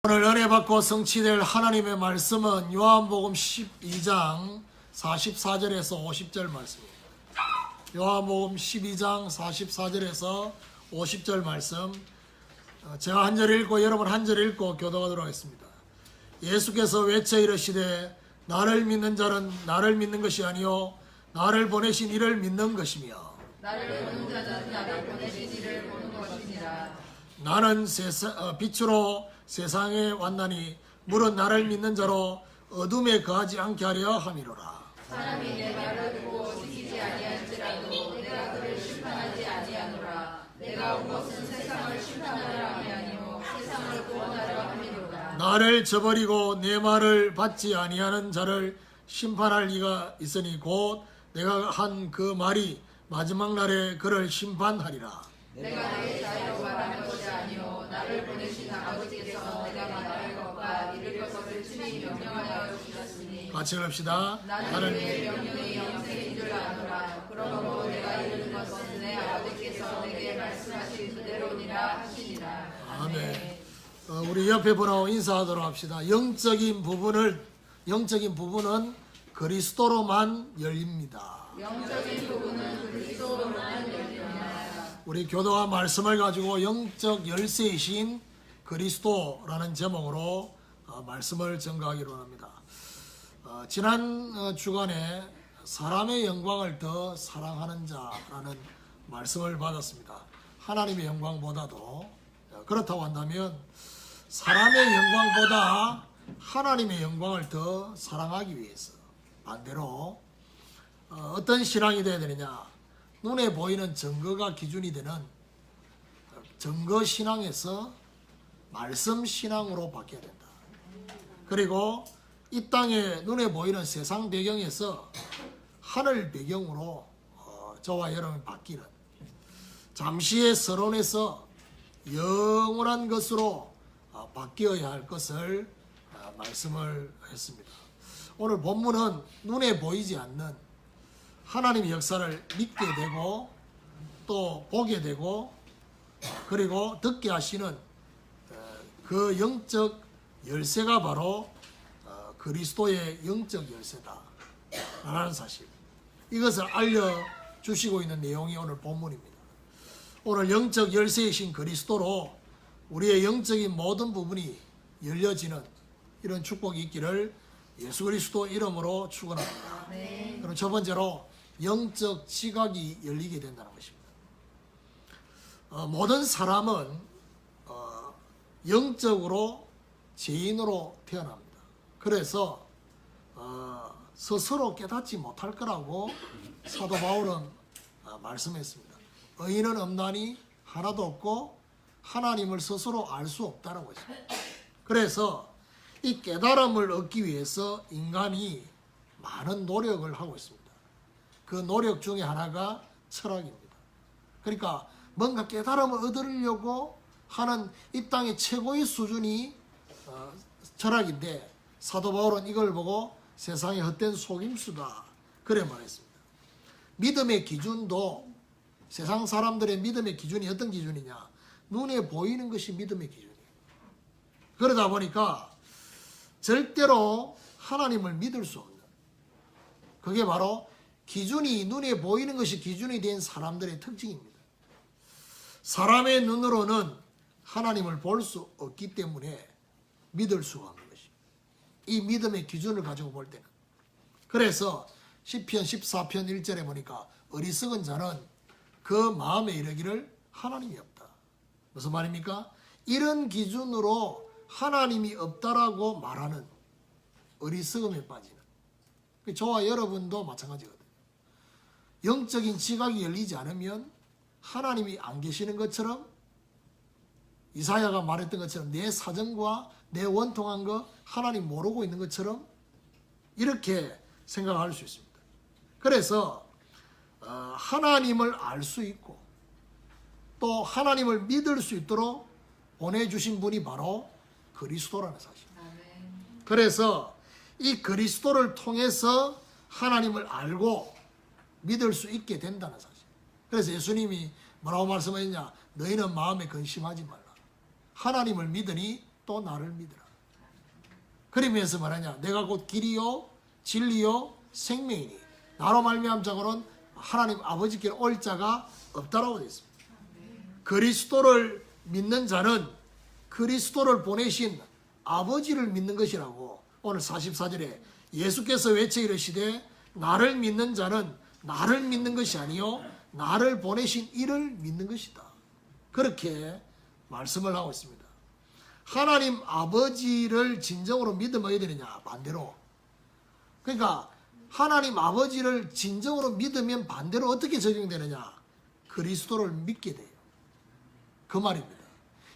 오늘 은혜 받고 성취될 하나님의 말씀은 요한복음 12장 44절에서 50절 말씀입니다. 요한복음 12장 44절에서 50절 말씀, 제가 한 절 읽고 여러분 한 절 읽고 교도하도록 하겠습니다. 예수께서 외쳐 이르시되 나를 믿는 자는 나를 믿는 것이 아니요 나를 보내신 이를 믿는 것이며 나를 보는 자는 나를 보내신 이를 보는 것이니라. 나는 빛으로 세상에 왔나니 물은 나를 믿는 자로 어둠에 거하지 않게 하려 함이로라. 사람이 내 말을 듣고 지키지 아니할지라도 내가 그를 심판하지 아니하노라. 내가 온 것은 세상을 심판하려 함이 아니요 세상을 구원하려 함이로라. 나를 저버리고 내 말을 받지 아니하는 자를 심판할 이가 있으니 곧 내가 한 그 말이 마지막 날에 그를 심판하리라. 내가 내 자유로 말한 것이 아니요 나를 보내신 아버지께서 내가 말할 것과 이를 것을 친히 명령하여 주셨으니 같이 읽읍시다. 나는 내 명령이 영생인 줄 아노라. 그러므로 내가 이르는 것은 내 아버지께서 내게 말씀하신 그대로니라 하시니라. 아멘. 우리 옆에 분하고 인사하도록 합시다. 영적인 부분은 그리스도로만 열립니다. 영적인 부분은 그리스도로만 열립니다. 우리 교도와 말씀을 가지고 영적 열쇠이신 그리스도라는 제목으로 말씀을 전가하기로 합니다. 지난 주간에 사람의 영광을 더 사랑하는 자라는 말씀을 받았습니다. 하나님의 영광보다도, 그렇다고 한다면 사람의 영광보다 하나님의 영광을 더 사랑하기 위해서 반대로 어떤 신앙이 되어야 되느냐, 눈에 보이는 증거가 기준이 되는 증거 신앙에서 말씀 신앙으로 바뀌어야 된다. 그리고 이 땅에 눈에 보이는 세상 배경에서 하늘 배경으로 저와 여러분이 바뀌는, 잠시의 서론에서 영원한 것으로 바뀌어야 할 것을 말씀을 했습니다. 오늘 본문은 눈에 보이지 않는 하나님의 역사를 믿게 되고 또 보게 되고 그리고 듣게 하시는 그 영적 열쇠가 바로 그리스도의 영적 열쇠다 라는 사실, 이것을 알려주시고 있는 내용이 오늘 본문입니다. 오늘 영적 열쇠이신 그리스도로 우리의 영적인 모든 부분이 열려지는 이런 축복이 있기를 예수 그리스도 이름으로 축원합니다. 그럼 첫 번째로 영적 지각이 열리게 된다는 것입니다. 모든 사람은 영적으로 죄인으로 태어납니다. 그래서 스스로 깨닫지 못할 거라고 사도 바울은 말씀했습니다. 의인은 없나니 하나도 없고 하나님을 스스로 알 수 없다는 것입니다. 그래서 이 깨달음을 얻기 위해서 인간이 많은 노력을 하고 있습니다. 그 노력 중에 하나가 철학입니다. 그러니까 뭔가 깨달음을 얻으려고 하는 이 땅의 최고의 수준이 철학인데, 사도 바울은 이걸 보고 세상의 헛된 속임수다 그래 말했습니다. 믿음의 기준도, 세상 사람들의 믿음의 기준이 어떤 기준이냐, 눈에 보이는 것이 믿음의 기준이에요. 그러다 보니까 절대로 하나님을 믿을 수 없는, 그게 바로 기준이, 눈에 보이는 것이 기준이 된 사람들의 특징입니다. 사람의 눈으로는 하나님을 볼 수 없기 때문에 믿을 수가 없는 것입니다. 이 믿음의 기준을 가지고 볼 때는. 그래서 시편 14편 1절에 보니까 어리석은 자는 그 마음에 이르기를 하나님이 없다. 무슨 말입니까? 이런 기준으로 하나님이 없다라고 말하는 어리석음에 빠지는, 저와 여러분도 마찬가지거든요. 영적인 지각이 열리지 않으면 하나님이 안 계시는 것처럼, 이사야가 말했던 것처럼 내 사정과 내 원통한 거 하나님 모르고 있는 것처럼 이렇게 생각할 수 있습니다. 그래서 하나님을 알 수 있고 또 하나님을 믿을 수 있도록 보내주신 분이 바로 그리스도라는 사실. 그래서 이 그리스도를 통해서 하나님을 알고 믿을 수 있게 된다는 사실. 그래서 예수님이 뭐라고 말씀하셨냐, 너희는 마음에 근심하지 말라. 하나님을 믿으니 또 나를 믿으라. 그러면서 말하냐, 내가 곧 길이요 진리요 생명이니 나로 말미암 자고는 하나님 아버지께 올 자가 없다라고 되어 있습니다. 그리스도를 믿는 자는 그리스도를 보내신 아버지를 믿는 것이라고 오늘 44절에 예수께서 외쳐 이르시되 나를 믿는 자는 나를 믿는 것이 아니요 나를 보내신 이를 믿는 것이다. 그렇게 말씀을 하고 있습니다. 하나님 아버지를 진정으로 믿으면 어떻게 되느냐? 반대로. 그러니까 하나님 아버지를 진정으로 믿으면 반대로 어떻게 적용되느냐? 그리스도를 믿게 돼요. 그 말입니다.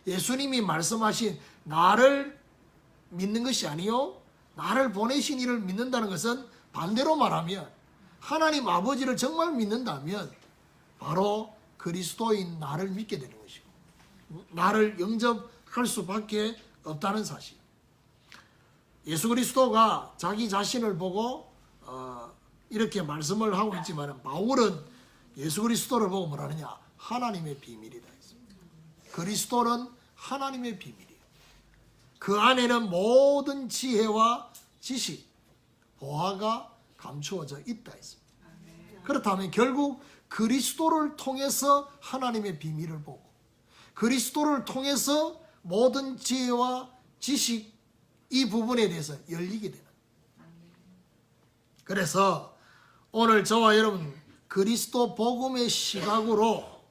예수님이 말씀하신 나를 믿는 것이 아니요 나를 보내신 이를 믿는다는 것은 반대로 말하면 하나님 아버지를 정말 믿는다면 바로 그리스도인 나를 믿게 되는 것이고 나를 영접할 수밖에 없다는 사실. 예수 그리스도가 자기 자신을 보고 이렇게 말씀을 하고 있지만 바울은 예수 그리스도를 보고 뭐라느냐? 하나님의 비밀이다 했습니다. 그리스도는 하나님의 비밀이에요. 그 안에는 모든 지혜와 지식, 보화가 감추어져 있다 했습니다. 그렇다면 결국 그리스도를 통해서 하나님의 비밀을 보고 그리스도를 통해서 모든 지혜와 지식 이 부분에 대해서 열리게 되는. 그래서 오늘 저와 여러분 그리스도 복음의 시각으로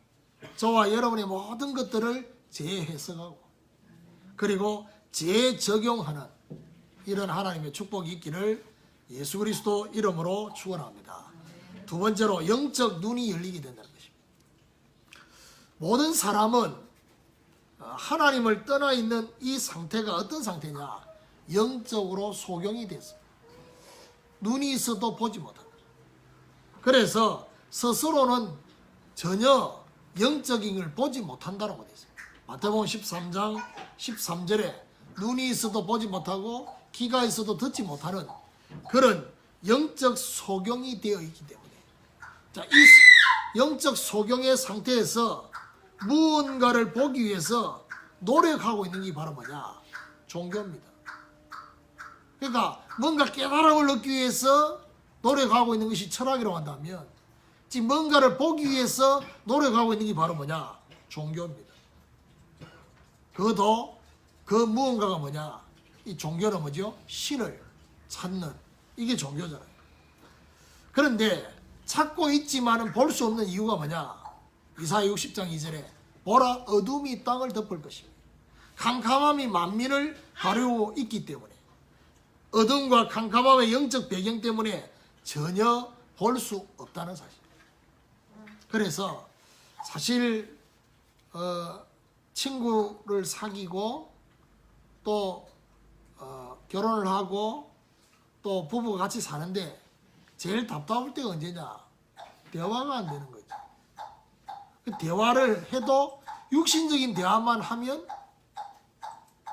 저와 여러분의 모든 것들을 재해석하고 그리고 재적용하는 이런 하나님의 축복이 있기를 예수 그리스도 이름으로 축원합니다. 두 번째로 영적 눈이 열리게 된다는 것입니다. 모든 사람은 하나님을 떠나 있는 이 상태가 어떤 상태냐? 영적으로 소경이 됐습니다. 눈이 있어도 보지 못한다. 그래서 스스로는 전혀 영적인 걸 보지 못한다고 되어 있습니다. 마태복음 13장 13절에 눈이 있어도 보지 못하고 귀가 있어도 듣지 못하는 그런 영적 소경이 되어 있기 때문에 자, 이 영적 소경의 상태에서 무언가를 보기 위해서 노력하고 있는 게 바로 뭐냐? 종교입니다. 그러니까 뭔가 깨달음을 얻기 위해서 노력하고 있는 것이 철학이라고 한다면 지금 뭔가를 보기 위해서 노력하고 있는 게 바로 뭐냐? 종교입니다. 그것도 그 무언가가 뭐냐? 이 종교는 뭐죠? 신을 찾는 이게 종교잖아요. 그런데 찾고 있지만은 볼 수 없는 이유가 뭐냐? 이사야 60장 2절에 보라 어둠이 땅을 덮을 것이며 캄캄함이 만민을 가리고 있기 때문에 어둠과 캄캄함의 영적 배경 때문에 전혀 볼 수 없다는 사실. 그래서 사실 친구를 사귀고 또 결혼을 하고 또 부부가 같이 사는데 제일 답답할 때가 언제냐? 대화가 안 되는 거죠. 대화를 해도 육신적인 대화만 하면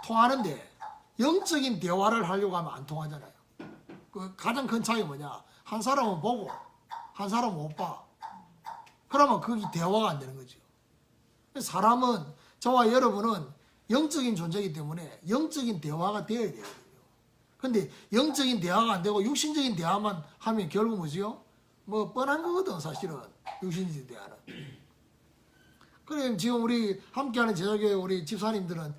통하는데 영적인 대화를 하려고 하면 안 통하잖아요. 그 가장 큰 차이가 뭐냐? 한 사람은 보고 한 사람은 못 봐. 그러면 그게 대화가 안 되는 거죠. 사람은 저와 여러분은 영적인 존재이기 때문에 영적인 대화가 되어야 돼요. 근데 영적인 대화가 안 되고 육신적인 대화만 하면 결국 뭐지요? 뭐 뻔한 거거든 사실은 육신적인 대화는. 그래 지금 우리 함께하는 제자교회 우리 집사님들은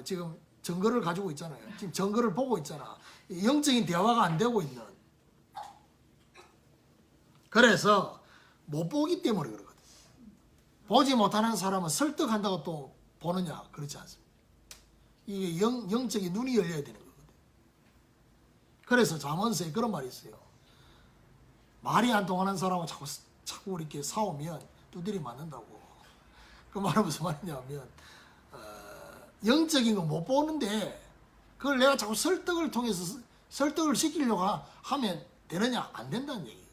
지금 증거를 가지고 있잖아요. 지금 증거를 보고 있잖아. 영적인 대화가 안 되고 있는. 그래서 못 보기 때문에 그러거든. 보지 못하는 사람은 설득한다고 또 보느냐? 그렇지 않습니다. 이게 영적인 눈이 열려야 되는 거거든. 그래서 잠언서에 그런 말이 있어요. 말이 안 통하는 사람은 자꾸 이렇게 싸우면 두드리 맞는다고. 그 말은 무슨 말이냐면 영적인 거 못 보는데 그걸 내가 자꾸 설득을 통해서 설득을 시키려고 하면 되느냐? 안 된다는 얘기예요.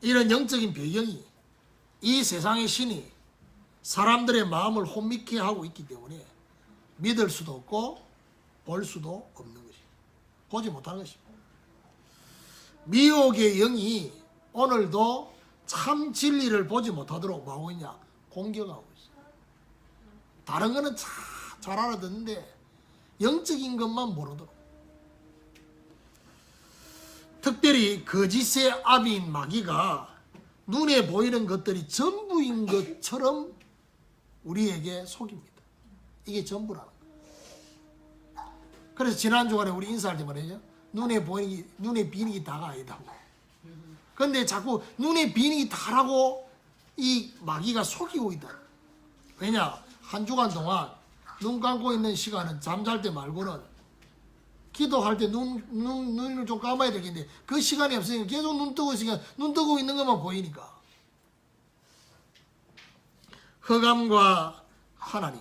이런 영적인 배경이 이 세상의 신이 사람들의 마음을 혼미케 하고 있기 때문에 믿을 수도 없고 볼 수도 없는 것입니다. 보지 못하는 것입니다. 미혹의 영이 오늘도 참 진리를 보지 못하도록 뭐하고 있냐? 공격하고 있어요. 다른 거는 참 잘 알아듣는데 영적인 것만 모르도록. 특별히 거짓의 아비인 마귀가 눈에 보이는 것들이 전부인 것처럼 우리에게 속입니다. 이게 전부라는 거예요. 그래서 지난 주간에 우리 인사할 때 말이죠. 눈에 비니기 다가 아니다고. 그런데 자꾸 눈에 비니기 다라고 이 마귀가 속이고 있다. 왜냐? 한 주간 동안 눈 감고 있는 시간은 잠잘 때 말고는 기도할 때 눈을 좀 감아야 되겠는데 그 시간이 없으니까 계속 눈 뜨고 있으니까 눈 뜨고 있는 것만 보이니까. 흑암과 하나님,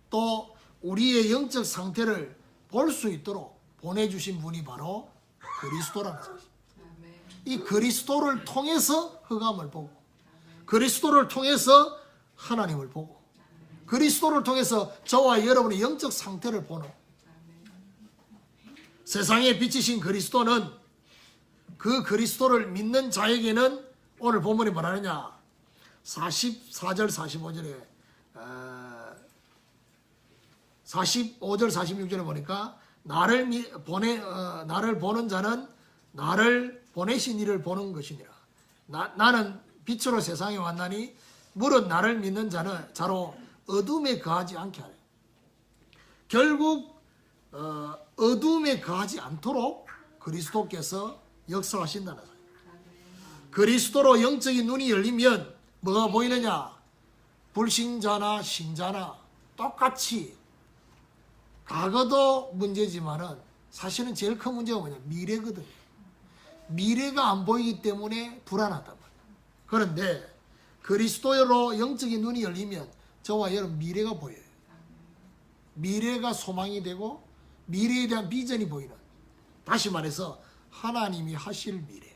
또 우리의 영적 상태를 볼 수 있도록 보내주신 분이 바로 그리스도라는 것입니다. 이 그리스도를 통해서 흑암을 보고, 그리스도를 통해서 하나님을 보고, 그리스도를 통해서 저와 여러분의 영적 상태를 보는, 세상에 비치신 그리스도는, 그 그리스도를 믿는 자에게는 오늘 본문이 뭐라느냐, 44절 45절에 45절 46절에 보니까 나를 보는 자는 나를 보내신 이를 보는 것이니라. 나는 빛으로 세상에 왔나니 무릇 나를 믿는 자는 자로 어둠에 거하지 않게 하래. 결국 어둠에 거하지 않도록 그리스도께서 역사하신다는 거예요. 그리스도로 영적인 눈이 열리면 뭐가 보이느냐? 불신자나 신자나 똑같이, 과거도 문제지만은 사실은 제일 큰 문제가 뭐냐? 미래거든요. 미래가 안 보이기 때문에 불안하단 말이에요. 그런데 그리스도로 영적인 눈이 열리면 저와 여러분 미래가 보여요. 미래가 소망이 되고 미래에 대한 비전이 보이는, 다시 말해서 하나님이 하실 미래,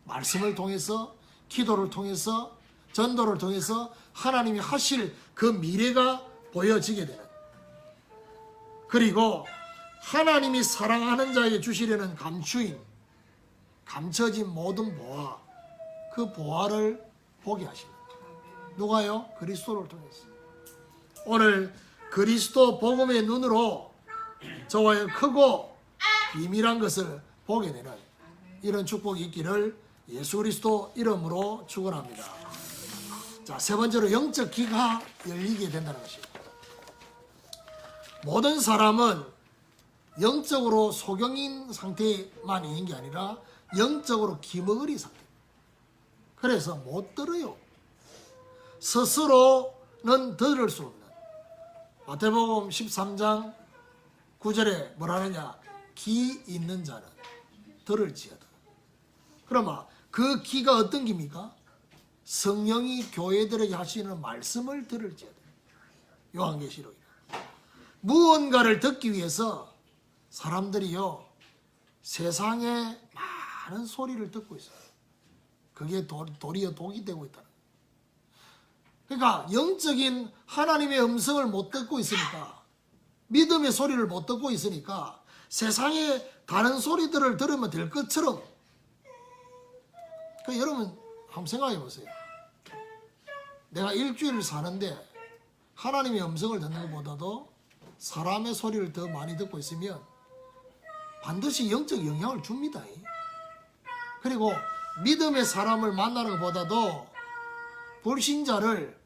말씀을 통해서, 기도를 통해서, 전도를 통해서 하나님이 하실 그 미래가 보여지게 되는, 그리고 하나님이 사랑하는 자에게 주시려는 감춰진 모든 보화, 그 보화를 보게 하십니다. 누가요? 그리스도를 통해서. 오늘 그리스도 복음의 눈으로 저와의 크고 비밀한 것을 보게 되는 이런 축복이 있기를 예수 그리스도 이름으로 축원합니다. 자, 세 번째로 영적 귀가 열리게 된다는 것입니다. 모든 사람은 영적으로 소경인 상태만 있는 게 아니라 영적으로 기머거리 상태. 그래서 못 들어요. 스스로는 들을 수 없는. 마태복음 13장 9절에 뭐라느냐? 귀 있는 자는 들을지어다. 그러면 그 귀가 어떤 귀입니까? 성령이 교회들에게 하시는 말씀을 들을지어다. 요한계시록이다. 무언가를 듣기 위해서 사람들이요, 세상에 많은 소리를 듣고 있어요. 그게 도리어 독이 되고 있다는 거예요. 그러니까 영적인 하나님의 음성을 못 듣고 있으니까, 믿음의 소리를 못 듣고 있으니까 세상에 다른 소리들을 들으면 될 것처럼. 여러분 한번 생각해 보세요. 내가 일주일을 사는데 하나님의 음성을 듣는 것보다도 사람의 소리를 더 많이 듣고 있으면 반드시 영적 영향을 줍니다. 그리고 믿음의 사람을 만나는 것보다도 불신자를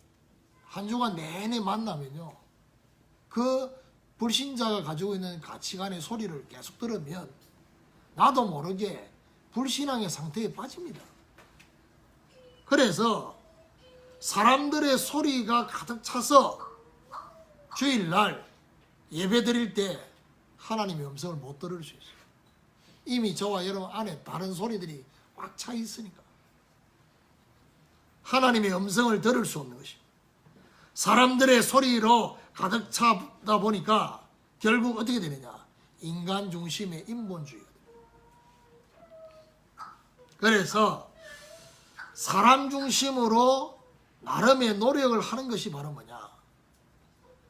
한 주간 내내 만나면요, 그 불신자가 가지고 있는 가치관의 소리를 계속 들으면 나도 모르게 불신앙의 상태에 빠집니다. 그래서 사람들의 소리가 가득 차서 주일날 예배 드릴 때 하나님의 음성을 못 들을 수 있어요. 이미 저와 여러분 안에 다른 소리들이 꽉 차 있으니까 하나님의 음성을 들을 수 없는 것입니다. 사람들의 소리로 가득 차다 보니까 결국 어떻게 되느냐? 인간 중심의 인본주의가 됩니다. 그래서 사람 중심으로 나름의 노력을 하는 것이 바로 뭐냐?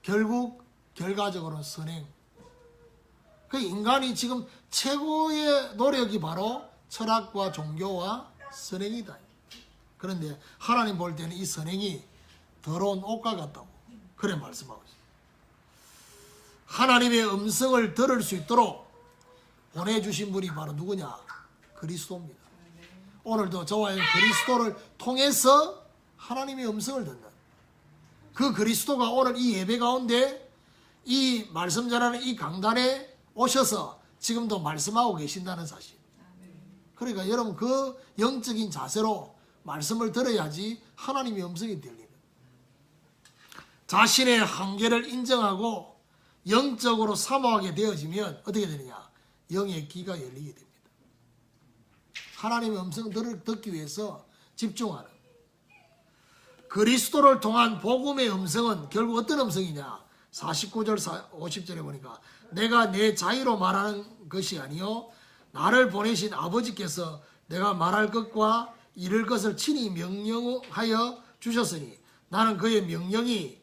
결국 결과적으로는 선행. 그 인간이 지금 최고의 노력이 바로 철학과 종교와 선행이다. 그런데 하나님 볼 때는 이 선행이 더러운 옷과 같다고 그래 말씀하고 있어요. 하나님의 음성을 들을 수 있도록 보내주신 분이 바로 누구냐? 그리스도입니다. 오늘도 저와 그리스도를 통해서 하나님의 음성을 듣는 그 그리스도가 오늘 이 예배 가운데 이 말씀 전하는 이 강단에 오셔서 지금도 말씀하고 계신다는 사실. 그러니까 여러분 그 영적인 자세로 말씀을 들어야지 하나님의 음성이 들리는. 자신의 한계를 인정하고 영적으로 사모하게 되어지면 어떻게 되느냐? 영의 귀가 열리게 됩니다. 하나님의 음성을 듣기 위해서 집중하는. 그리스도를 통한 복음의 음성은 결국 어떤 음성이냐? 49절 50절에 보니까 내가 내 자유로 말하는 것이 아니요 나를 보내신 아버지께서 내가 말할 것과 이룰 것을 친히 명령하여 주셨으니 나는 그의 명령이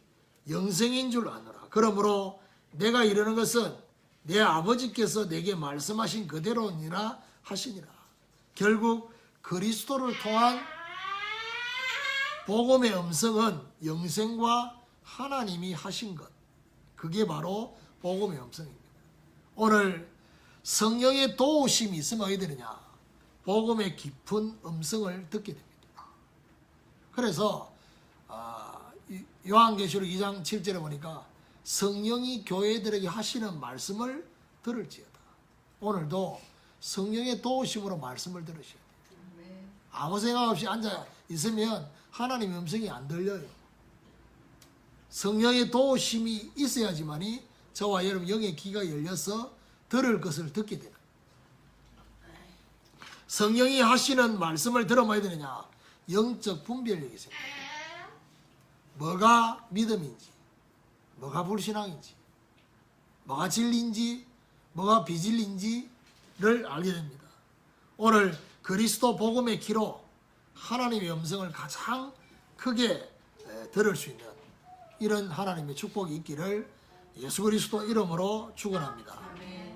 영생인 줄 아노라. 그러므로 내가 이르는 것은 내 아버지께서 내게 말씀하신 그대로니라 하시니라. 결국 그리스도를 통한 복음의 음성은 영생과 하나님이 하신 것. 그게 바로 복음의 음성입니다. 오늘 성령의 도우심이 있으면 어떻게 되느냐? 복음의 깊은 음성을 듣게 됩니다. 그래서 요한계시록 2장 7절에 보니까 성령이 교회들에게 하시는 말씀을 들을지어다. 오늘도 성령의 도우심으로 말씀을 들으셔야 돼요. 아무 생각 없이 앉아 있으면 하나님의 음성이 안 들려요. 성령의 도우심이 있어야지만이 저와 여러분 영의 귀가 열려서 들을 것을 듣게 되는. 성령이 하시는 말씀을 들어봐야 되느냐? 영적 분별력이 생깁니다. 뭐가 믿음인지, 뭐가 불신앙인지, 뭐가 진리인지, 뭐가 비진리인지를 알게 됩니다. 오늘 그리스도 복음의 귀로 하나님의 음성을 가장 크게 들을 수 있는 이런 하나님의 축복이 있기를 예수 그리스도 이름으로 축원합니다.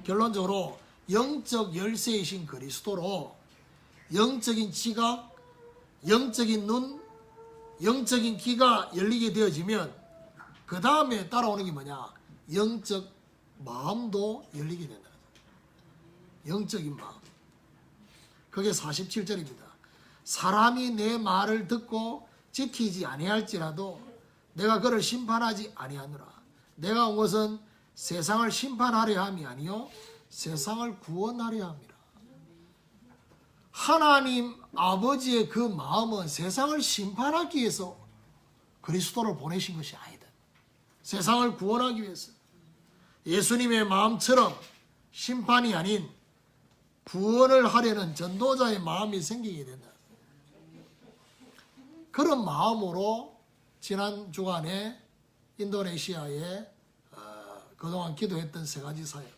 결론적으로 영적 열쇠이신 그리스도로 영적인 지각, 영적인 눈, 영적인 귀가 열리게 되어지면 그 다음에 따라오는 게 뭐냐? 영적 마음도 열리게 된다. 영적인 마음. 그게 47절입니다. 사람이 내 말을 듣고 지키지 아니할지라도 내가 그를 심판하지 아니하노라. 내가 온 것은 세상을 심판하려 함이 아니요 세상을 구원하려 함이라. 하나님 아버지의 그 마음은 세상을 심판하기 위해서 그리스도를 보내신 것이 아니다. 세상을 구원하기 위해서. 예수님의 마음처럼 심판이 아닌 구원을 하려는 전도자의 마음이 생기게 된다. 그런 마음으로 지난 주간에 인도네시아에 그동안 기도했던 세 가지 사역.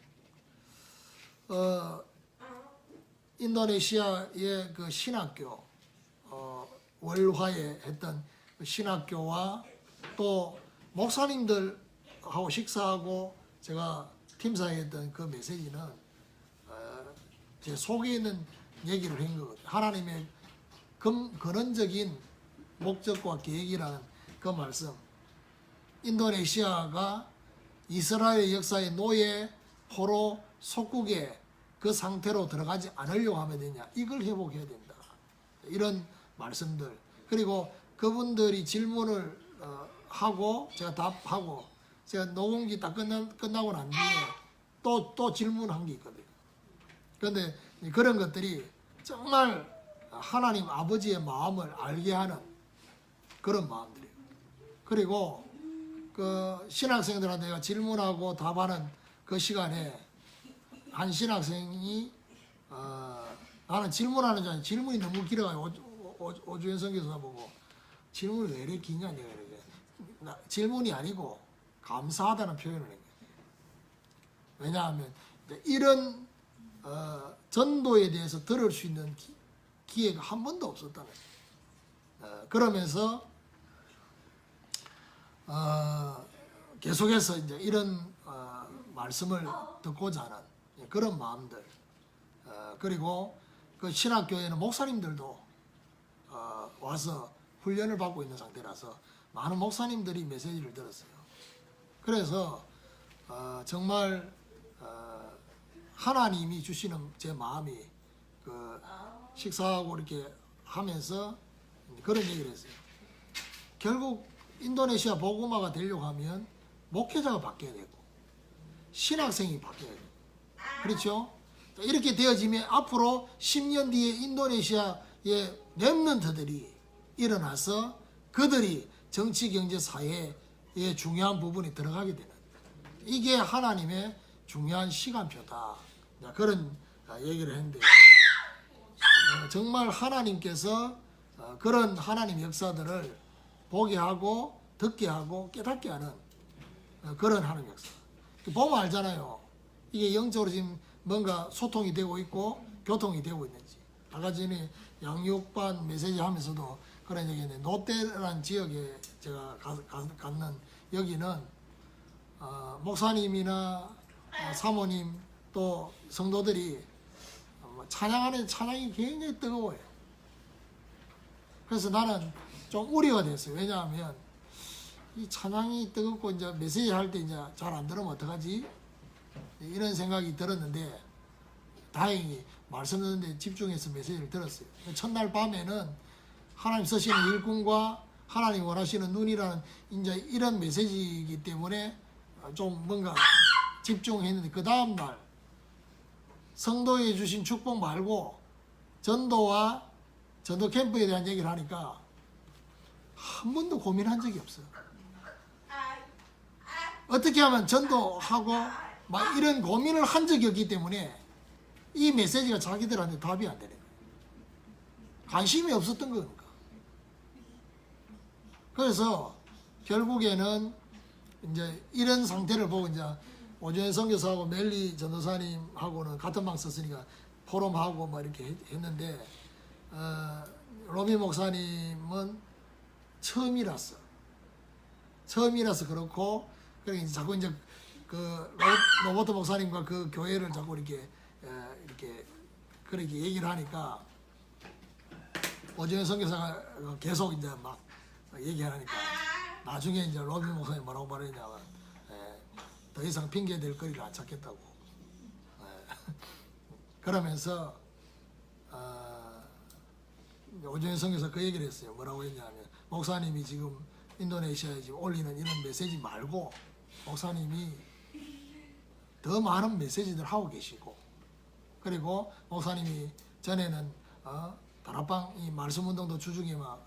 인도네시아의 그 신학교, 월화에 했던 그 신학교와 또 목사님들하고 식사하고 제가 팀사에 했던 그 메시지는 제 속에 있는 얘기를 한 거거든요. 하나님의 근원적인 목적과 계획이라는 그 말씀. 인도네시아가 이스라엘 역사의 노예, 포로, 속국의 그 상태로 들어가지 않으려고 하면 되냐. 이걸 회복해야 된다. 이런 말씀들. 그리고 그분들이 질문을 하고 제가 답하고 제가 녹음기 다 끝나고 난 뒤에 또 질문한 게 있거든요. 그런데 그런 것들이 정말 하나님 아버지의 마음을 알게 하는 그런 마음들이에요. 그리고 그 신학생들한테 내가 질문하고 답하는 그 시간에 한 신학생이 나는 질문하는 줄 알았는데 질문이 너무 길어가지고 오주현 선교사 보고 질문이 왜 이렇게 기냐 내가 이렇게 질문이 아니고 감사하다는 표현을 한 거예요. 왜냐하면 이런 전도에 대해서 들을 수 있는 기회가 한 번도 없었다는 거예요. 그러면서 계속해서 이제 이런 말씀을 듣고자 하는 그런 마음들. 그리고 그 신학교에는 목사님들도 와서 훈련을 받고 있는 상태라서 많은 목사님들이 메시지를 들었어요. 그래서 정말 하나님이 주시는 제 마음이 그 식사하고 이렇게 하면서 그런 얘기를 했어요. 결국 인도네시아 복음화가 되려고 하면 목회자가 바뀌어야 되고 신학생이 바뀌어야 되고 그렇죠? 이렇게 되어지면 앞으로 10년 뒤에 인도네시아의 렘넌트들이 일어나서 그들이 정치, 경제, 사회의 중요한 부분에 들어가게 되는 이게 하나님의 중요한 시간표다. 그런 얘기를 했는데 정말 하나님께서 그런 하나님 역사들을 보게 하고 듣게 하고 깨닫게 하는 그런 하나님 역사. 보면 알잖아요. 이게 영적으로 지금 뭔가 소통이 되고 있고 교통이 되고 있는지. 아까 전에 양육반 메시지 하면서도 그런 얘기했는데 노떼라는 지역에 제가 갔는 여기는 목사님이나 사모님 또 성도들이 찬양하는 찬양이 굉장히 뜨거워요. 그래서 나는 좀 우려가 됐어요. 왜냐하면 이 찬양이 뜨겁고 이제 메시지 할 때 이제 잘 안 들으면 어떡하지? 이런 생각이 들었는데 다행히 말씀 듣는데 집중해서 메시지를 들었어요. 첫날 밤에는 하나님 쓰시는 일꾼과 하나님 원하시는 눈이라는 이제 이런 메시지이기 때문에 좀 뭔가 집중했는데 그 다음날 성도에 주신 축복 말고 전도와 전도 캠프에 대한 얘기를 하니까 한 번도 고민한 적이 없어요. 어떻게 하면 전도하고 막 이런 고민을 한 적이 없기 때문에 이 메시지가 자기들한테 답이 안 되는 거예요. 관심이 없었던 거니까. 그래서 결국에는 이제 이런 상태를 보고 이제 오주현 선교사하고 멜리 전도사님하고는 같은 방 썼으니까 포럼하고 막 이렇게 했는데 로미 목사님은 처음이라서 그렇고 그러니까 이제 자꾸 이제 그 로버트 목사님과 그 교회를 자꾸 이렇게 그렇게 얘기를 하니까 오주현 선교사가 계속 이제 막 얘기하니까 나중에 이제 로비 목사님 뭐라고 말했냐면 더 이상 핑계 댈 거리를 안 찾겠다고. 그러면서 오주현 선교사 그 얘기를 했어요. 뭐라고 했냐면 목사님이 지금 인도네시아에 지금 올리는 이런 메시지 말고 목사님이 더 많은 메시지들 하고 계시고 그리고 목사님이 전에는 다락방 이 말씀 운동도 주중에 막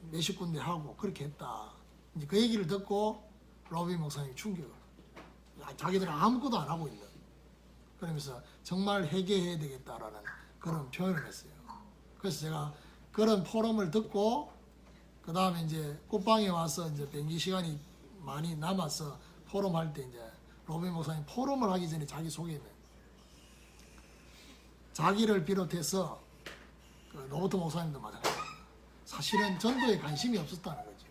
몇십 군데 하고 그렇게 했다. 이제 그 얘기를 듣고 로비 목사님이 충격을. 자기들은 아무것도 안 하고 있는. 그러면서 정말 회개해야 되겠다라는 그런 표현을 했어요. 그래서 제가 그런 포럼을 듣고 그 다음에 이제 꽃방에 와서 이제 변기 시간이 많이 남아서 포럼 할 때 이제 로비 목사님 포럼을 하기 전에 자기 소개는 자기를 비롯해서 그 로버트 목사님도 마찬가지예요. 사실은 전도에 관심이 없었다는 거죠.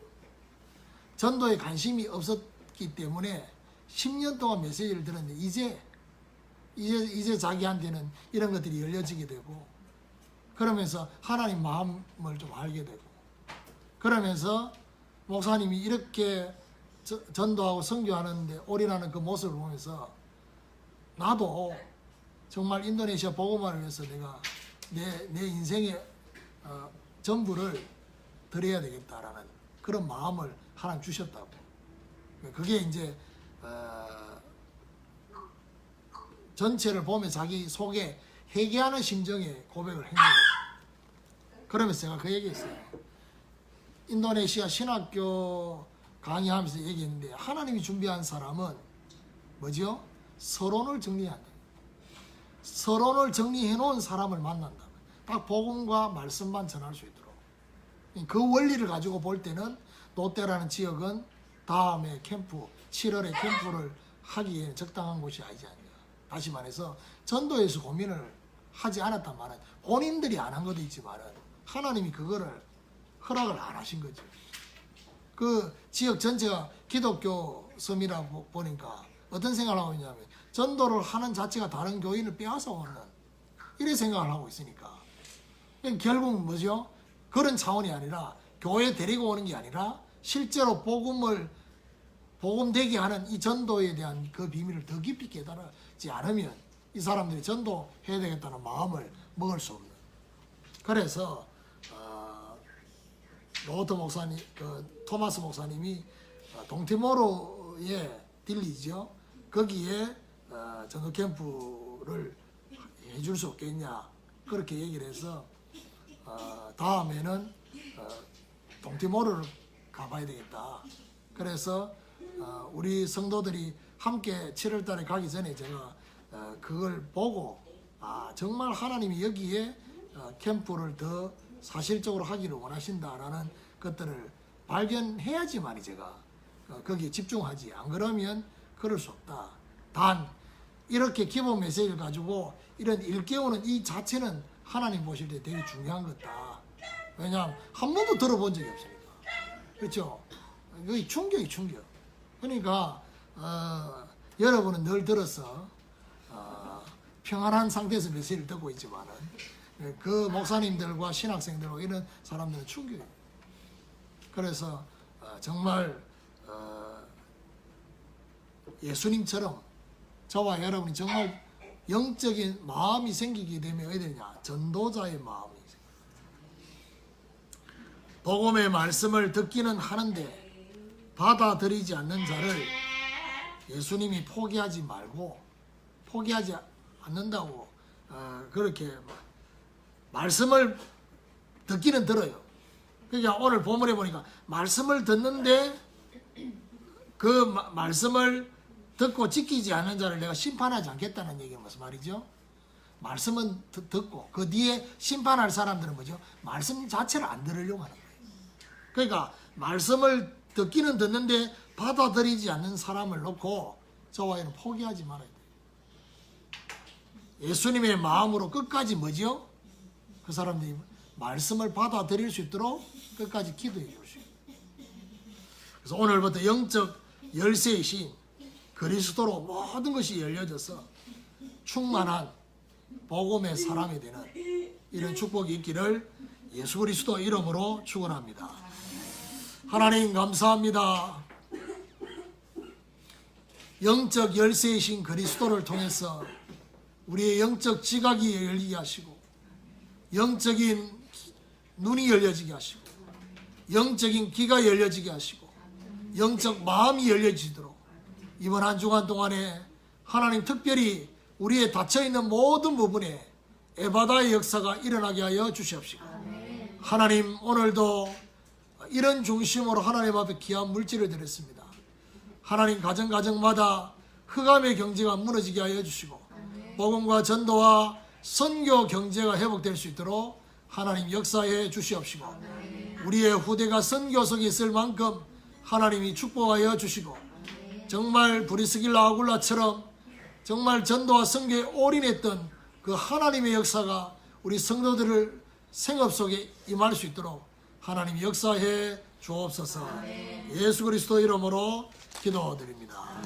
전도에 관심이 없었기 때문에 10년 동안 메시지를 들었는데 이제 자기한테는 이런 것들이 열려지게 되고 그러면서 하나님 마음을 좀 알게 되고 그러면서 목사님이 이렇게 전도하고 선교하는데 올인하는 그 모습을 보면서 나도 정말 인도네시아 복음화를 위해서 내가 내 인생의 전부를 드려야 되겠다라는 그런 마음을 하나님 주셨다고. 그게 이제 전체를 보면 자기 속에 회개하는 심정의 고백을 한 거예요. 그러면서 제가 그 얘기했어요. 인도네시아 신학교 강의하면서 얘기했는데 하나님이 준비한 사람은 뭐죠? 서론을 정리한다. 서론을 정리해 놓은 사람을 만난다. 딱 복음과 말씀만 전할 수 있도록. 그 원리를 가지고 볼 때는 노떼라는 지역은 다음에 캠프 7월에 캠프를 하기에 적당한 곳이 아니지 않냐. 다시 말해서 전도에서 고민을 하지 않았단 말은 본인들이 안 한 것도 있지만은 하나님이 그거를 허락을 안 하신 거죠. 그 지역 전체가 기독교 섬이라 보니까 어떤 생각을 하고 있냐면 전도를 하는 자체가 다른 교인을 빼앗아 오는 이런 생각을 하고 있으니까 결국 뭐죠? 그런 차원이 아니라 교회 데리고 오는 게 아니라 실제로 복음을 복음되게 하는 이 전도에 대한 그 비밀을 더 깊이 깨달지 않으면 이 사람들이 전도해야 되겠다는 마음을 먹을 수 없는. 그래서 로버트 목사님, 토마스 목사님이 동티모로에 딜리죠. 거기에 전도 캠프를 해줄 수 없겠냐 그렇게 얘기를 해서 다음에는 동티모로를 가봐야 되겠다. 그래서 우리 성도들이 함께 7월달에 가기 전에 제가 그걸 보고 정말 하나님이 여기에 캠프를 더 사실적으로 하기를 원하신다라는 것들을 발견해야지만이 제가 거기에 집중하지. 안 그러면 그럴 수 없다. 단 이렇게 기본 메시지를 가지고 이런 일깨우는 이 자체는 하나님 보실 때 되게 중요한 거다. 왜냐하면 한 번도 들어본 적이 없으니까. 그렇죠? 그게 충격. 그러니까 여러분은 늘 들어서 평안한 상태에서 메시지를 듣고 있지만은 그 목사님들과 신학생들과 이런 사람들은 충격이에요. 그래서 정말 예수님처럼 저와 여러분이 정말 영적인 마음이 생기게 되면 어떻게 되냐? 전도자의 마음이 생겨요. 복음의 말씀을 듣기는 하는데 받아들이지 않는 자를 예수님이 포기하지 말고 포기하지 않는다고 그렇게 말씀을 듣기는 들어요. 그러니까 오늘 본문에 보니까 말씀을 듣는데 그 말씀을 듣고 지키지 않는 자를 내가 심판하지 않겠다는 얘기는 무슨 말이죠? 말씀은 듣고 그 뒤에 심판할 사람들은 뭐죠? 말씀 자체를 안 들으려고 하는 거예요. 그러니까 말씀을 듣기는 듣는데 받아들이지 않는 사람을 놓고 저와 얘는 포기하지 말아야 돼요. 예수님의 마음으로 끝까지 뭐죠? 그 사람들이 말씀을 받아들일 수 있도록 끝까지 기도해 주시고. 그래서 오늘부터 영적 열쇠이신 그리스도로 모든 것이 열려져서 충만한 복음의 사람이 되는 이런 축복이 있기를 예수 그리스도 이름으로 축원합니다. 하나님 감사합니다. 영적 열쇠이신 그리스도를 통해서 우리의 영적 지각이 열리게 하시고 영적인 눈이 열려지게 하시고 영적인 귀가 열려지게 하시고 영적 마음이 열려지도록 이번 한 주간 동안에 하나님 특별히 우리의 닫혀있는 모든 부분에 에바다의 역사가 일어나게 하여 주시옵시고 하나님 오늘도 이런 중심으로 하나님 앞에 귀한 물질을 드렸습니다. 하나님 가정마다 흑암의 경제가 무너지게 하여 주시고 복음과 전도와 선교 경제가 회복될 수 있도록 하나님 역사해 주시옵시고 우리의 후대가 선교 속에 있을 만큼 하나님이 축복하여 주시고 정말 브리스길라 아굴라처럼 정말 전도와 선교에 올인했던 그 하나님의 역사가 우리 성도들을 생업 속에 임할 수 있도록 하나님 역사해 주옵소서. 예수 그리스도 이름으로 기도드립니다.